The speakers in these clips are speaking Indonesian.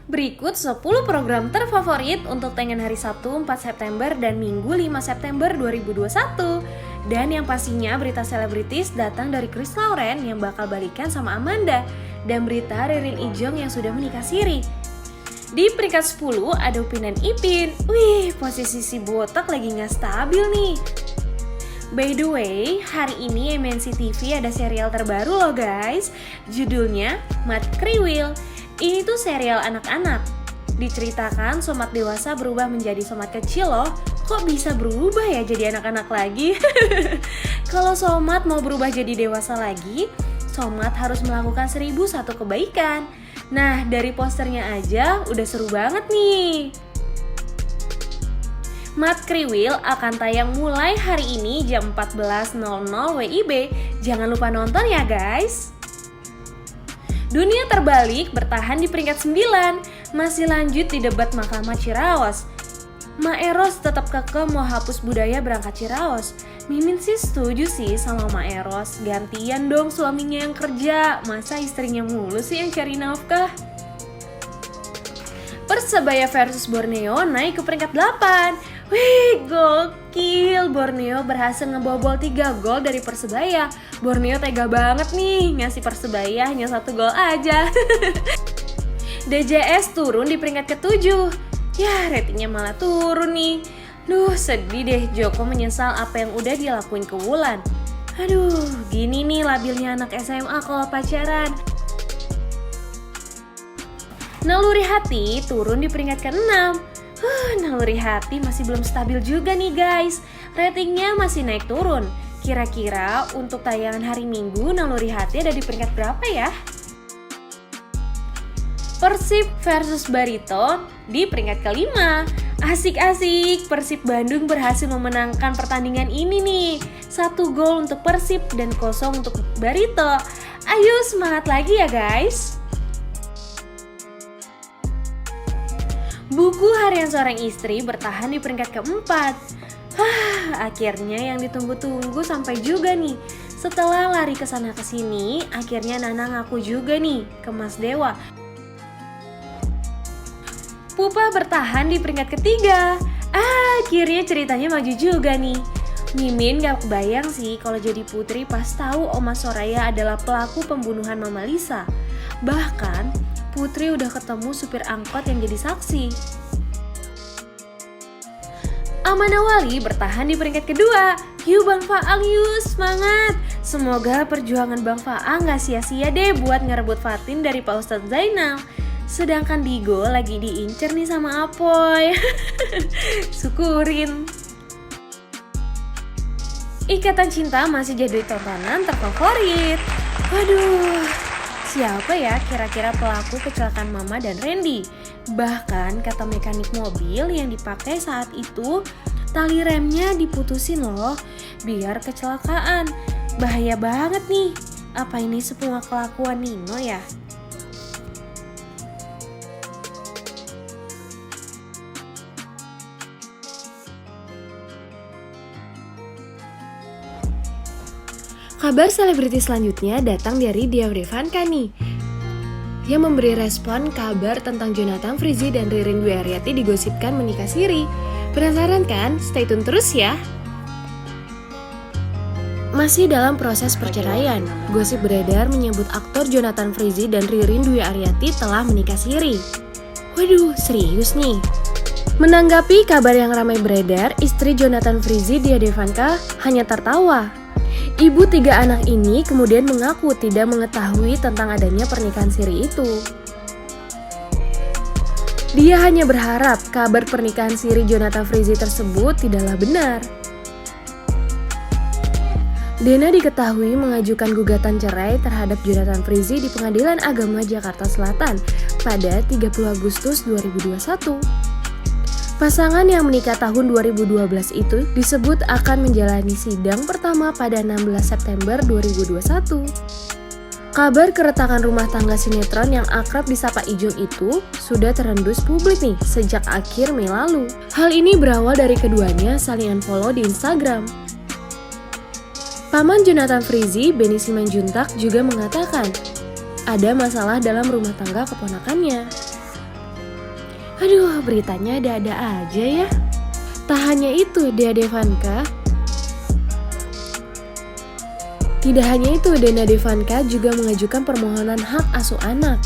Berikut 10 program terfavorit untuk tayangan hari Sabtu 4 September dan Minggu 5 September 2021. Dan yang pastinya berita selebritis datang dari Chris Lauren yang bakal balikan sama Amanda. Dan berita Ririn Ijong yang sudah menikah siri. Di peringkat 10 ada Upin dan Ipin. Wih, posisi si botak lagi gak stabil nih. By the way, hari ini MNC TV ada serial terbaru loh guys. Judulnya Mat Kriwil. Ini tuh serial anak-anak. Diceritakan Somat dewasa berubah menjadi Somat kecil loh. Kok bisa berubah ya jadi anak-anak lagi? Kalau Somat mau berubah jadi dewasa lagi, Somat harus melakukan 1001 kebaikan. Nah, dari posternya aja udah seru banget nih. Mat Kriwil akan tayang mulai hari ini jam 14.00 WIB. Jangan lupa nonton ya guys. Dunia Terbalik bertahan di peringkat 9. Masih lanjut di debat Mahkamah Ciraos. Ma Eros tetap kekeh mau hapus budaya berangkat Ciraos. Mimin sih setuju sih sama Ma Eros. Gantian dong suaminya yang kerja. Masa istrinya mulu sih yang cari nafkah? Persebaya versus Borneo naik ke peringkat 8. Wih, gokil. Borneo berhasil ngebobol 3 gol dari Persebaya. Borneo tega banget nih, ngasih Persebaya hanya 1 gol aja. DJS turun di peringkat ke-7. Ya, ratingnya malah turun nih. Duh, sedih deh. Joko menyesal apa yang udah dia lakuin ke Wulan. Aduh, gini nih labilnya anak SMA kalau pacaran. Naluri Hati turun di peringkat ke-6. Naluri Hati masih belum stabil juga nih guys. Ratingnya masih naik turun. Kira-kira untuk tayangan hari Minggu Naluri Hati ada di peringkat berapa ya? Persib versus Barito di peringkat ke-5. Asik-asik, Persib Bandung berhasil memenangkan pertandingan ini nih. 1 gol untuk Persib dan 0 untuk Barito. Ayo semangat lagi ya guys. Buku Harian Seorang Istri bertahan di peringkat ke-4. Akhirnya yang ditunggu-tunggu sampai juga nih. Setelah lari ke sana ke sini, akhirnya Nana ngaku juga nih ke Mas Dewa. Pupa bertahan di peringkat ke-3. Akhirnya ceritanya maju juga nih. Mimin gak kebayang sih kalau jadi putri pas tahu Oma Soraya adalah pelaku pembunuhan Mama Lisa. Bahkan Putri udah ketemu supir angkot yang jadi saksi. Amanda Wali bertahan di peringkat kedua. Yuk Bang Faang, yuk semangat. Semoga perjuangan Bang Faang gak sia-sia deh buat ngerebut Fatin dari Pak Ustadz Zainal. Sedangkan Digo lagi diincer nih sama Apoy. Syukurin. Ikatan Cinta masih jadi tontonan terfavorit. Waduh, siapa ya kira-kira pelaku kecelakaan Mama dan Randy? Bahkan kata mekanik mobil yang dipakai saat itu, tali remnya diputusin loh biar kecelakaan. Bahaya banget nih. Apa ini semua kelakuan Nino ya? Kabar selebriti selanjutnya datang dari Dia Devanka nih, yang memberi respon kabar tentang Jonathan Frizzy dan Ririn Dwi Ariyanti digosipkan menikah siri. Penasaran kan? Stay tune terus ya. Masih dalam proses perceraian, gosip beredar menyebut aktor Jonathan Frizzy dan Ririn Dwi Ariyanti telah menikah siri. Waduh, serius nih. Menanggapi kabar yang ramai beredar, istri Jonathan Frizzy, Dia Devanka, hanya tertawa. Ibu 3 anak ini kemudian mengaku tidak mengetahui tentang adanya pernikahan siri itu. Dia hanya berharap kabar pernikahan siri Jonathan Frizzy tersebut tidaklah benar. Dena diketahui mengajukan gugatan cerai terhadap Jonathan Frizzy di Pengadilan Agama Jakarta Selatan pada 30 Agustus 2021. Pasangan yang menikah tahun 2012 itu disebut akan menjalani sidang pertama pada 16 September 2021. Kabar keretakan rumah tangga sinetron yang akrab disapa Ijong itu sudah terendus publik nih sejak akhir Mei lalu. Hal ini berawal dari keduanya saling unfollow di Instagram. Paman Jonathan Frizzy, Benny Simanjuntak juga mengatakan ada masalah dalam rumah tangga keponakannya. Aduh, beritanya ada-ada aja ya. Tak hanya itu, Dea Devanka. Tidak hanya itu, Dena Devanka juga mengajukan permohonan hak asuh anak.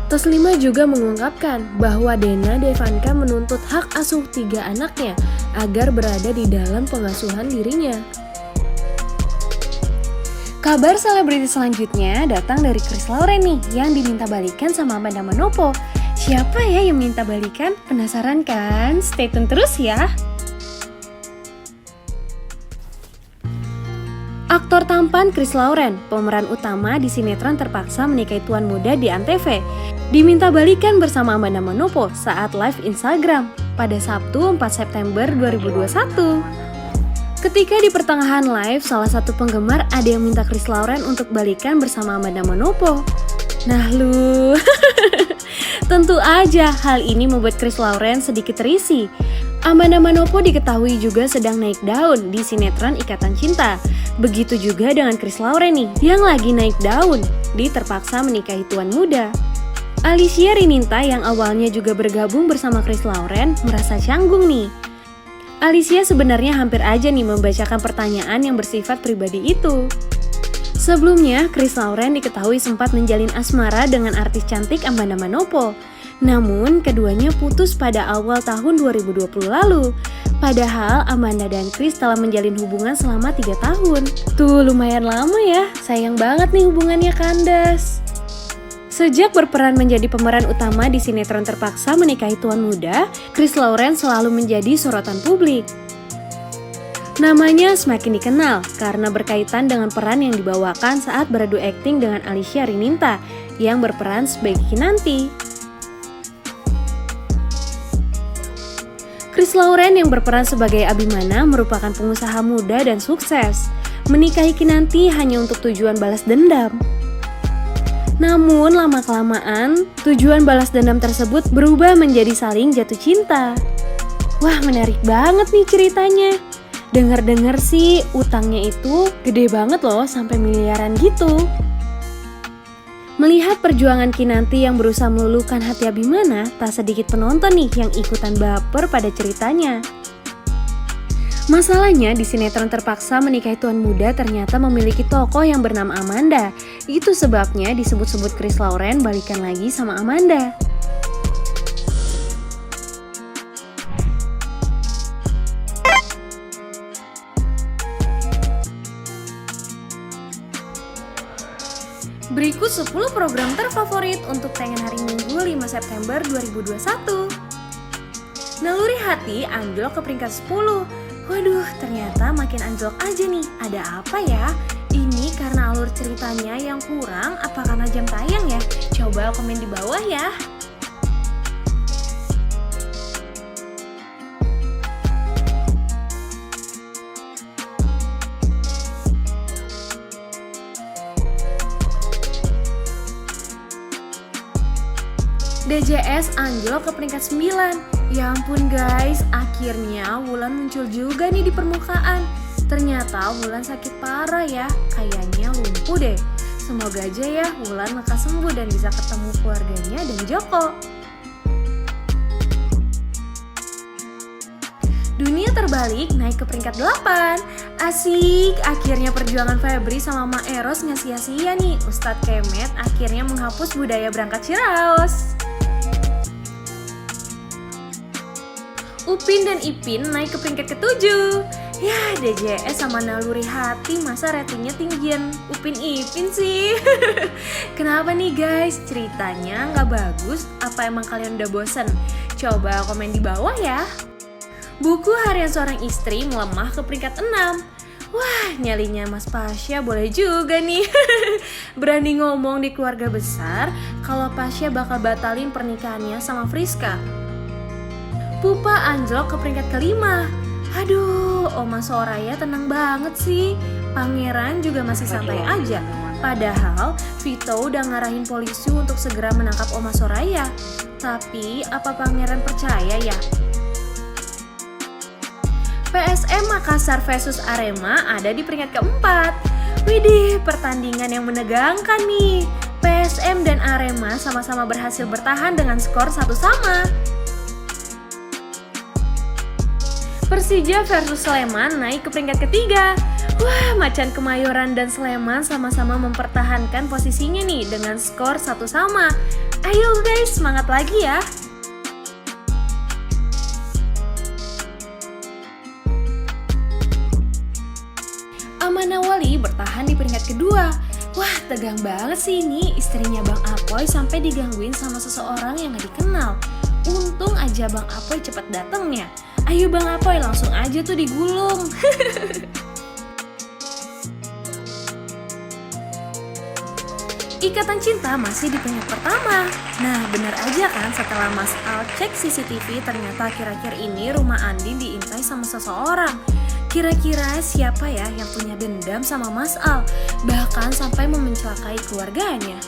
Taslima juga mengungkapkan bahwa Dena Devanka menuntut hak asuh 3 anaknya agar berada di dalam pengasuhan dirinya. Kabar selebriti selanjutnya datang dari Chris Lauren nih, yang diminta balikan sama Amanda Manopo. Siapa ya yang minta balikan? Penasaran kan? Stay tune terus ya! Aktor tampan Chris Lauren, pemeran utama di sinetron Terpaksa Menikahi Tuan Muda di Antv, diminta balikan bersama Amanda Manopo saat live Instagram pada Sabtu 4 September 2021. Ketika di pertengahan live, salah satu penggemar ada yang minta Chris Lauren untuk balikan bersama Amanda Manopo. Nah lu, tentu aja hal ini membuat Chris Lauren sedikit risih. Amanda Manopo diketahui juga sedang naik daun di sinetron Ikatan Cinta. Begitu juga dengan Chris Lauren nih, yang lagi naik daun di Terpaksa Menikahi Tuan Muda. Alicia Rininta yang awalnya juga bergabung bersama Chris Lauren merasa canggung nih. Alicia sebenarnya hampir aja nih membacakan pertanyaan yang bersifat pribadi itu. Sebelumnya, Chris Lauren diketahui sempat menjalin asmara dengan artis cantik Amanda Manopo. Namun, keduanya putus pada awal tahun 2020 lalu. Padahal Amanda dan Chris telah menjalin hubungan selama 3 tahun. Tuh, lumayan lama ya. Sayang banget nih hubungannya kandas. Sejak berperan menjadi pemeran utama di sinetron Terpaksa Menikahi Tuan Muda, Chris Lauren selalu menjadi sorotan publik. Namanya semakin dikenal karena berkaitan dengan peran yang dibawakan saat beradu akting dengan Alicia Rininta yang berperan sebagai Kinanti. Chris Lauren yang berperan sebagai Abimana merupakan pengusaha muda dan sukses. Menikahi Kinanti hanya untuk tujuan balas dendam. Namun lama-kelamaan, tujuan balas dendam tersebut berubah menjadi saling jatuh cinta. Wah, menarik banget nih ceritanya. Dengar-dengar sih utangnya itu gede banget loh, sampai miliaran gitu. Melihat perjuangan Kinanti yang berusaha meluluhkan hati Abimana, tak sedikit penonton nih yang ikutan baper pada ceritanya. Masalahnya di sinetron Terpaksa Menikahi Tuan Muda ternyata memiliki tokoh yang bernama Amanda. Itu sebabnya disebut-sebut Chris Lauren balikan lagi sama Amanda. Berikut 10 program terfavorit untuk tayangan hari Minggu 5 September 2021. Naluri Hati anjlok ke peringkat 10. Waduh, ternyata makin anjlok aja nih. Ada apa ya? Ini karena alur ceritanya yang kurang apa karena jam tayang ya? Coba komen di bawah ya. DJS anjlok ke peringkat 9. Ya ampun guys, akhirnya Wulan muncul juga nih di permukaan. Ternyata Wulan sakit parah ya, kayaknya lumpuh deh. Semoga aja ya Wulan lekas sembuh dan bisa ketemu keluarganya dan Joko. Dunia Terbalik naik ke peringkat 8. Asik, akhirnya perjuangan Febri sama Ma Eros nggak sia-sia nih. Ustadz Kemet akhirnya menghapus budaya berangkat Ciraos. Upin dan Ipin naik ke peringkat ke-7. Ya, DJS sama Naluri Hati masa ratingnya tinggian Upin Ipin sih. Kenapa nih guys? Ceritanya nggak bagus? Apa emang kalian udah bosen? Coba komen di bawah ya. Buku Harian Seorang Istri melemah ke peringkat 6. Wah, nyalinya Mas Pasya boleh juga nih. Berani ngomong di keluarga besar kalau Pasya bakal batalin pernikahannya sama Friska. Pupa anjlok ke peringkat ke-5. Aduh, Oma Soraya tenang banget sih. Pangeran juga masih santai aja. Padahal Vito udah ngarahin polisi untuk segera menangkap Oma Soraya. Tapi apa Pangeran percaya ya? PSM Makassar versus Arema ada di peringkat ke-4. Widih, pertandingan yang menegangkan nih. PSM dan Arema sama-sama berhasil bertahan dengan skor 1-1. Persija versus Sleman naik ke peringkat ketiga. Wah, Macan Kemayoran dan Sleman sama-sama mempertahankan posisinya nih dengan skor 1-1. Ayo guys, semangat lagi ya! Amana Wali bertahan di peringkat kedua. Wah, tegang banget sih ini, istrinya Bang Apoy sampai digangguin sama seseorang yang gak dikenal. Untung aja Bang Apoy cepet datangnya. Ayo Bang Apoy, langsung aja tuh digulung. Ikatan Cinta masih di peringkat pertama. Nah, benar aja kan setelah Mas Al cek CCTV ternyata akhir-akhir ini rumah Andin diintai sama seseorang. Kira-kira siapa ya yang punya dendam sama Mas Al, bahkan sampai memencelakai keluarganya?